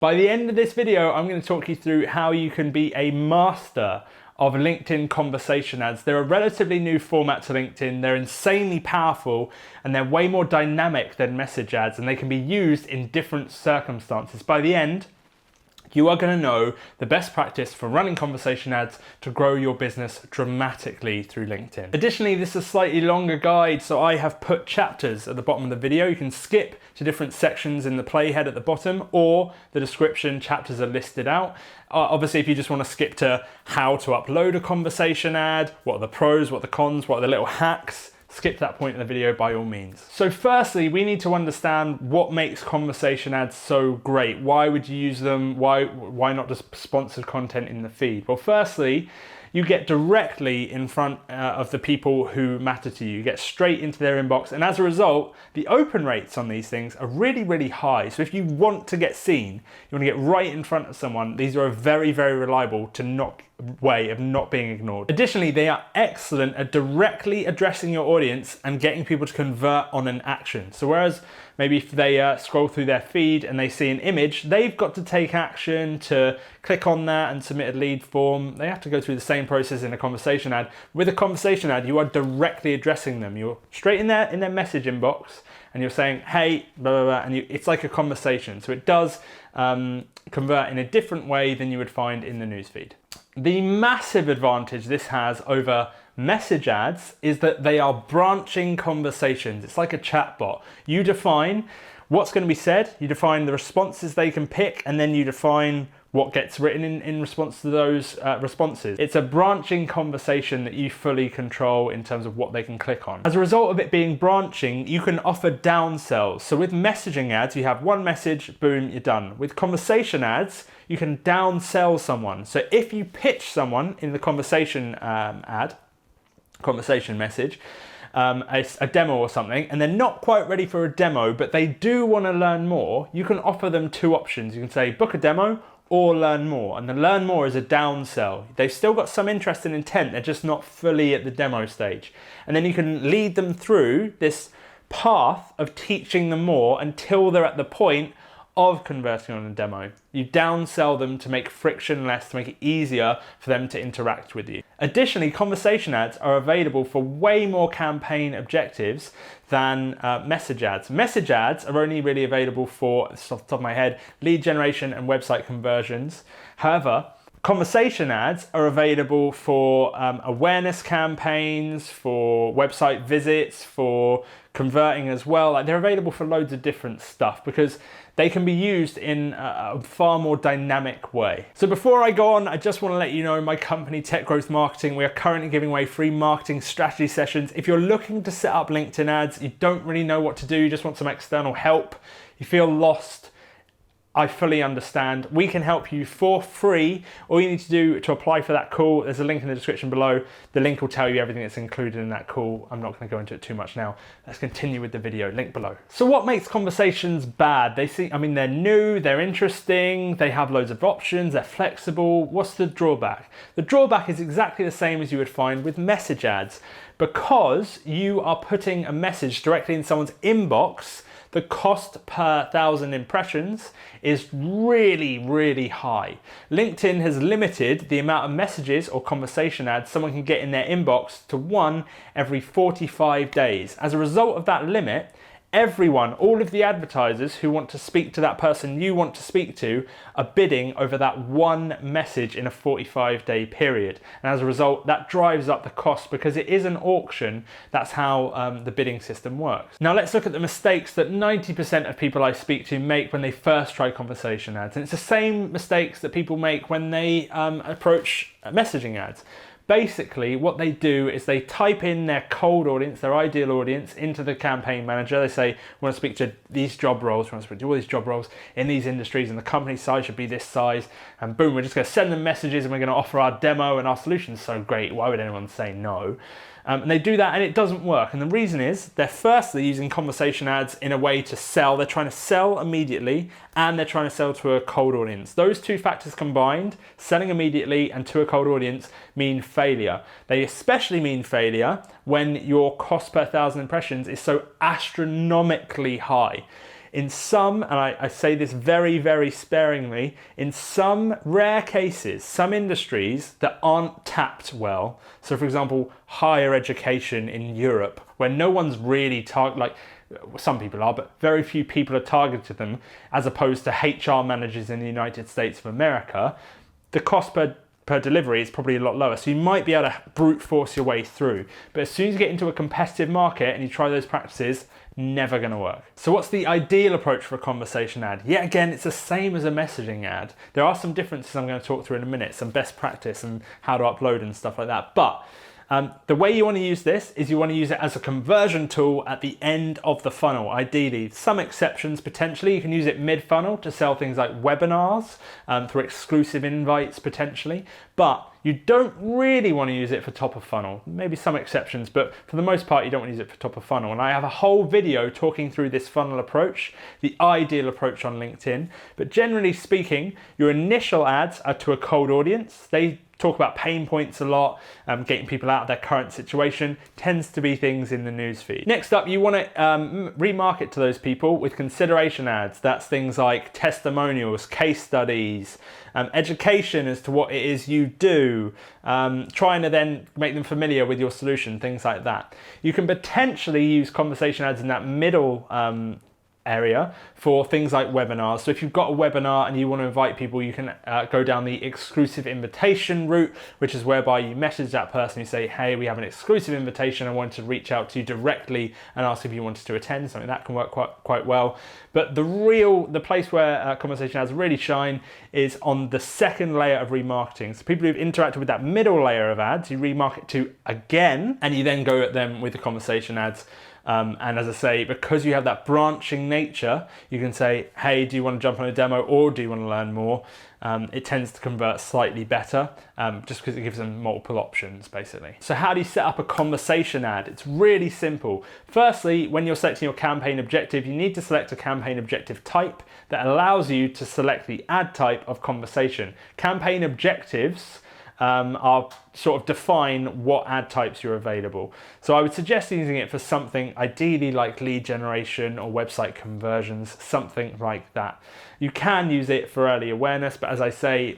By the end of this video, I'm going to talk you through how you can be a master of LinkedIn conversation ads. They're a relatively new format to LinkedIn. They're insanely powerful and they're way more dynamic than message ads, and they can be used in different circumstances. By the end, you are going to know the best practice for running conversation ads to grow your business dramatically through LinkedIn. Additionally, this is a slightly longer guide, so I have put chapters at the bottom of the video. You can skip to different sections in the playhead at the bottom, or the description chapters are listed out. Obviously, if you just want to skip to how to upload a conversation ad, what are the pros, what are the cons, what are the little hacks, skip to that point in the video by all means. So firstly, we need to understand what makes conversation ads so great. Why would you use them? Why not just sponsored content in the feed? Well, firstly, you get directly in front of the people who matter to you. You get straight into their inbox, and as a result, the open rates on these things are really, really high. So if you want to get seen, you want to get right in front of someone, these are a very, very reliable way of not being ignored. Additionally, they are excellent at directly addressing your audience and getting people to convert on an action. So whereas maybe if they scroll through their feed and they see an image, they've got to take action to click on that and submit a lead form. They have to go through the same process in a conversation ad. With a conversation ad, you are directly addressing them. You're straight in their message inbox and you're saying, hey, blah, blah, blah, and it's like a conversation. So it does convert in a different way than you would find in the newsfeed. The massive advantage this has over message ads is that they are branching conversations. It's like a chatbot. You define what's going to be said, you define the responses they can pick, and then you define what gets written in response to those responses. It's a branching conversation that you fully control in terms of what they can click on. As a result of it being branching, you can offer downsells. So with messaging ads, you have one message, boom, you're done. With conversation ads, you can downsell someone. So if you pitch someone in the conversation conversation message, a demo or something, and they're not quite ready for a demo, but they do want to learn more, you can offer them two options. You can say book a demo or learn more, and the learn more is a downsell. They've still got some interest and intent, they're just not fully at the demo stage. And then you can lead them through this path of teaching them more until they're at the point of converting on a demo. You downsell them to make friction less, to make it easier for them to interact with you. Additionally, conversation ads are available for way more campaign objectives than message ads. Message ads are only really available for, off the top of my head, lead generation and website conversions. However, conversation ads are available for awareness campaigns, for website visits, for converting as well. Like, they're available for loads of different stuff because they can be used in a far more dynamic way. So before I go on, I just want to let you know my company, Tech Growth Marketing, we are currently giving away free marketing strategy sessions. If you're looking to set up LinkedIn ads, you don't really know what to do, you just want some external help, you feel lost, I fully understand. We can help you for free. All you need to do to apply for that call, there's a link in the description below. The link will tell you everything that's included in that call. I'm not going to go into it too much now. Let's continue with the video, link below. So what makes conversations bad? They're new, they're interesting, they have loads of options, they're flexible. What's the drawback? The drawback is exactly the same as you would find with message ads. Because you are putting a message directly in someone's inbox, the cost per 1,000 impressions is really, really high. LinkedIn has limited the amount of messages or conversation ads someone can get in their inbox to one every 45 days. As a result of that limit, everyone, all of the advertisers who want to speak to that person you want to speak to are bidding over that one message in a 45-day period. And as a result, that drives up the cost because it is an auction. That's how the bidding system works. Now let's look at the mistakes that 90% of people I speak to make when they first try conversation ads. And it's the same mistakes that people make when they approach messaging ads. Basically, what they do is they type in their cold audience, their ideal audience, into the campaign manager. They say, we want to speak to these job roles, we want to speak to all these job roles in these industries, and the company size should be this size. And boom, we're just going to send them messages and we're going to offer our demo, and our solution's so great. Why would anyone say no? And they do that and it doesn't work. And the reason is they're firstly using conversation ads in a way to sell. They're trying to sell immediately and they're trying to sell to a cold audience. Those two factors combined, selling immediately and to a cold audience, mean failure. They especially mean failure when your cost per 1,000 impressions is so astronomically high. In some, and I say this very, very sparingly, in some rare cases, some industries that aren't tapped well, so for example, higher education in Europe, where no one's really like some people are, but very few people are targeted them, as opposed to HR managers in the United States of America, the cost per delivery is probably a lot lower. So you might be able to brute force your way through. But as soon as you get into a competitive market and you try those practices, never going to work. So what's the ideal approach for a conversation ad? Yet again, it's the same as a messaging ad. There are some differences I'm going to talk through in a minute, some best practice and how to upload and stuff like that. But the way you want to use this is you want to use it as a conversion tool at the end of the funnel, ideally. Some exceptions, potentially. You can use it mid-funnel to sell things like webinars, through exclusive invites, potentially. But you don't really want to use it for top of funnel. Maybe some exceptions, but for the most part, you don't want to use it for top of funnel. And I have a whole video talking through this funnel approach, the ideal approach on LinkedIn. But generally speaking, your initial ads are to a cold audience. They talk about pain points a lot, getting people out of their current situation, tends to be things in the newsfeed. Next up, you want to remarket to those people with consideration ads. That's things like testimonials, case studies, education as to what it is you do, trying to then make them familiar with your solution, things like that. You can potentially use conversation ads in that middle area for things like webinars. So if you've got a webinar and you want to invite people, you can go down the exclusive invitation route, which is whereby you message that person, you say, hey, we have an exclusive invitation, I want to reach out to you directly and ask if you wanted to attend. Something that can work quite well. But the place where conversation ads really shine is on the second layer of remarketing. So people who've interacted with that middle layer of ads, you remarket to again, and you then go at them with the conversation ads. And as I say, because you have that branching nature, you can say, hey, do you want to jump on a demo or do you want to learn more? It tends to convert slightly better, just because it gives them multiple options, basically. So how do you set up a conversation ad? It's really simple. Firstly, when you're selecting your campaign objective, you need to select a campaign objective type that allows you to select the ad type of conversation. Campaign objectives are sort of define what ad types you're available. So I would suggest using it for something ideally like lead generation or website conversions, something like that. You can use it for early awareness, but as I say,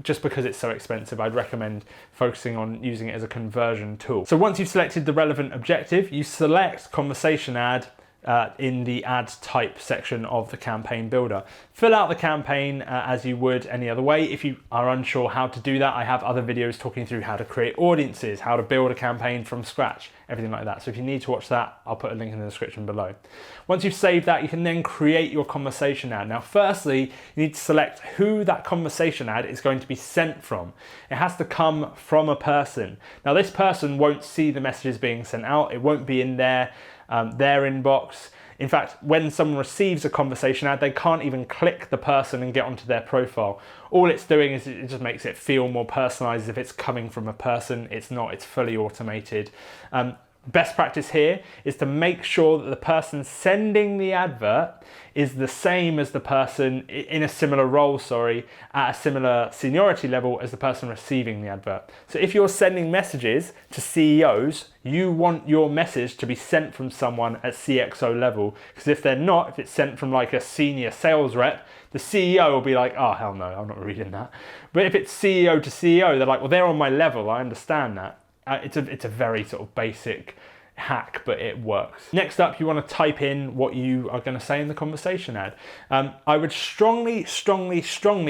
just because it's so expensive, I'd recommend focusing on using it as a conversion tool. So once you've selected the relevant objective, you select conversation ad in the ad type section of the campaign builder. Fill out the campaign as you would any other way. If you are unsure how to do that, I have other videos talking through how to create audiences, how to build a campaign from scratch, everything like that. So if you need to watch that, I'll put a link in the description below. Once you've saved that, you can then create your conversation ad. Now, firstly, you need to select who that conversation ad is going to be sent from. It has to come from a person. Now, this person won't see the messages being sent out. It won't be in their inbox. In fact, when someone receives a conversation ad, they can't even click the person and get onto their profile. All it's doing is it just makes it feel more personalized if it's coming from a person. It's not, it's fully automated. Best practice here is to make sure that the person sending the advert is the same as the person in a similar role, at a similar seniority level as the person receiving the advert. So if you're sending messages to CEOs, you want your message to be sent from someone at CXO level, because if they're not, if it's sent from like a senior sales rep, the CEO will be like, oh, hell no, I'm not reading that. But if it's CEO to CEO, they're like, well, they're on my level, I understand that. It's a very sort of basic hack, but it works. Next up, you want to type in what you are going to say in the conversation ad. I would strongly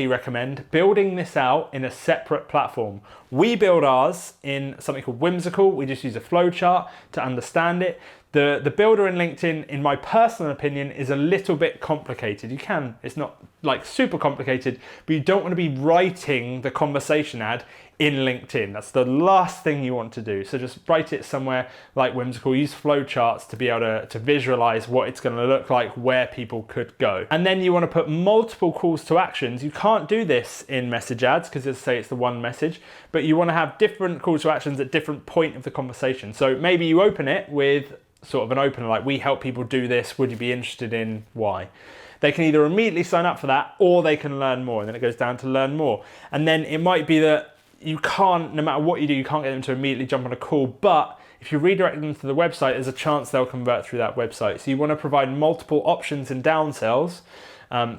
recommend building this out in a separate platform. We build ours in something called Whimsical. We just use a flowchart to understand it. The builder in LinkedIn, in my personal opinion, is a little bit complicated. It's not like super complicated, but you don't want to be writing the conversation ad in LinkedIn. That's the last thing you want to do. So just write it somewhere like Whimsical. Use flowcharts to be able to visualize what it's going to look like, where people could go. And then you want to put multiple calls to actions. You can't do this in message ads because, as I say, it's the one message, but you want to have different calls to actions at different point of the conversation. So maybe you open it with sort of an opener like, we help people do this, would you be interested in Y? They can either immediately sign up for that or they can learn more, and then it goes down to learn more. And then it might be that you can't, no matter what you do, you can't get them to immediately jump on a call, but if you redirect them to the website, there's a chance they'll convert through that website. So you want to provide multiple options and downsells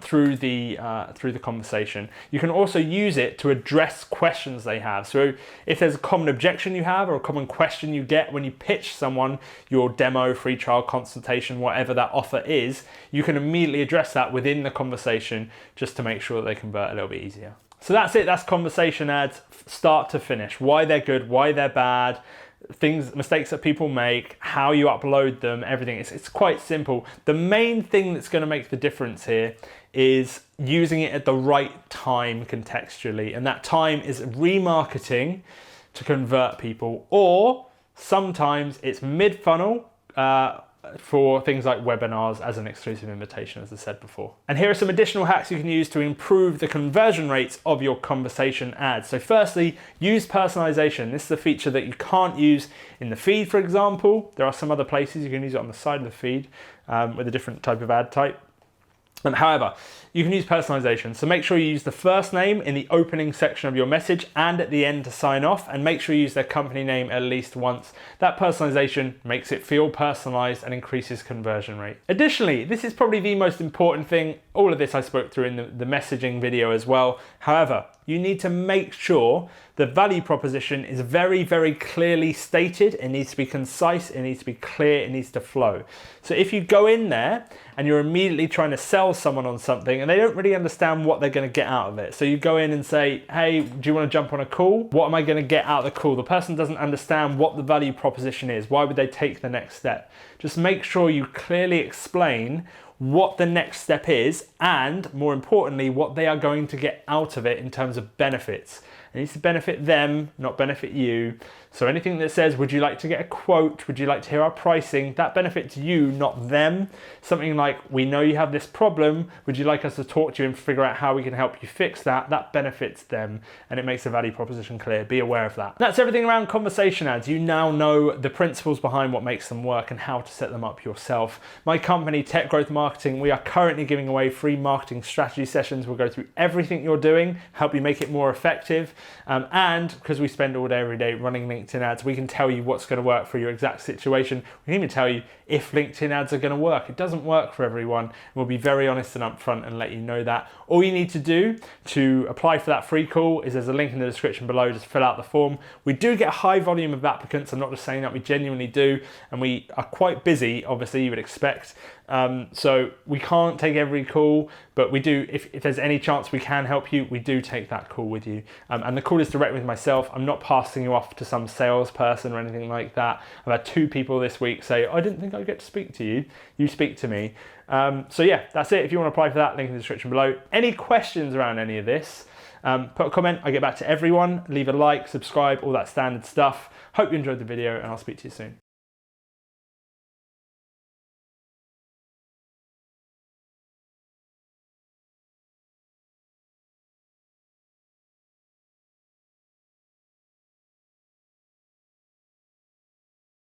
through the conversation. You can also use it to address questions they have. So if there's a common objection you have or a common question you get when you pitch someone your demo, free trial, consultation, whatever that offer is, you can immediately address that within the conversation just to make sure that they convert a little bit easier. So that's it. That's conversation ads, start to finish. Why they're good, why they're bad, mistakes that people make, how you upload them, everything. It's quite simple. The main thing that's going to make the difference here is using it at the right time contextually, and that time is remarketing to convert people, or sometimes it's mid-funnel for things like webinars as an exclusive invitation, as I said before. And here are some additional hacks you can use to improve the conversion rates of your conversation ads. So firstly, use personalization. This is a feature that you can't use in the feed, for example. There are some other places you can use it on the side of the feed with a different type of ad type. However, you can use personalization. So make sure you use the first name in the opening section of your message and at the end to sign off, and make sure you use their company name at least once. That personalization makes it feel personalized and increases conversion rate. Additionally, this is probably the most important thing. All of this I spoke through in the messaging video as well. However, you need to make sure the value proposition is very, very clearly stated. It needs to be concise, it needs to be clear, it needs to flow. So if you go in there and you're immediately trying to sell someone on something and they don't really understand what they're going to get out of it. So you go in and say, hey, do you want to jump on a call? What am I going to get out of the call? The person doesn't understand what the value proposition is. Why would they take the next step? Just make sure you clearly explain what the next step is, and more importantly, what they are going to get out of it in terms of benefits. It needs to benefit them, not benefit you. So anything that says, would you like to get a quote? Would you like to hear our pricing? That benefits you, not them. Something like, we know you have this problem. Would you like us to talk to you and figure out how we can help you fix that? That benefits them, and it makes the value proposition clear. Be aware of that. That's everything around conversation ads. You now know the principles behind what makes them work and how to set them up yourself. My company, Tech Growth Marketing, we are currently giving away free marketing strategy sessions. We'll go through everything you're doing, help you make it more effective. And because we spend all day, every day running LinkedIn ads, we can tell you what's going to work for your exact situation. We can even tell you if LinkedIn ads are going to work. It doesn't work for everyone. We'll be very honest and upfront and let you know that. All you need to do to apply for that free call is there's a link in the description below. Just fill out the form. We do get a high volume of applicants. I'm not just saying that, we genuinely do. And we are quite busy, obviously, you would expect. So we can't take every call, but we do, if there's any chance we can help you, we do take that call with you. And the call is direct with myself. I'm not passing you off to some salesperson or anything like that. I've had 2 people this week say, I didn't think I'd get to speak to you. You speak to me. So yeah, that's it. If you want to apply for that, link in the description below. Any questions around any of this, put a comment. I get back to everyone. Leave a like, subscribe, all that standard stuff. Hope you enjoyed the video, and I'll speak to you soon.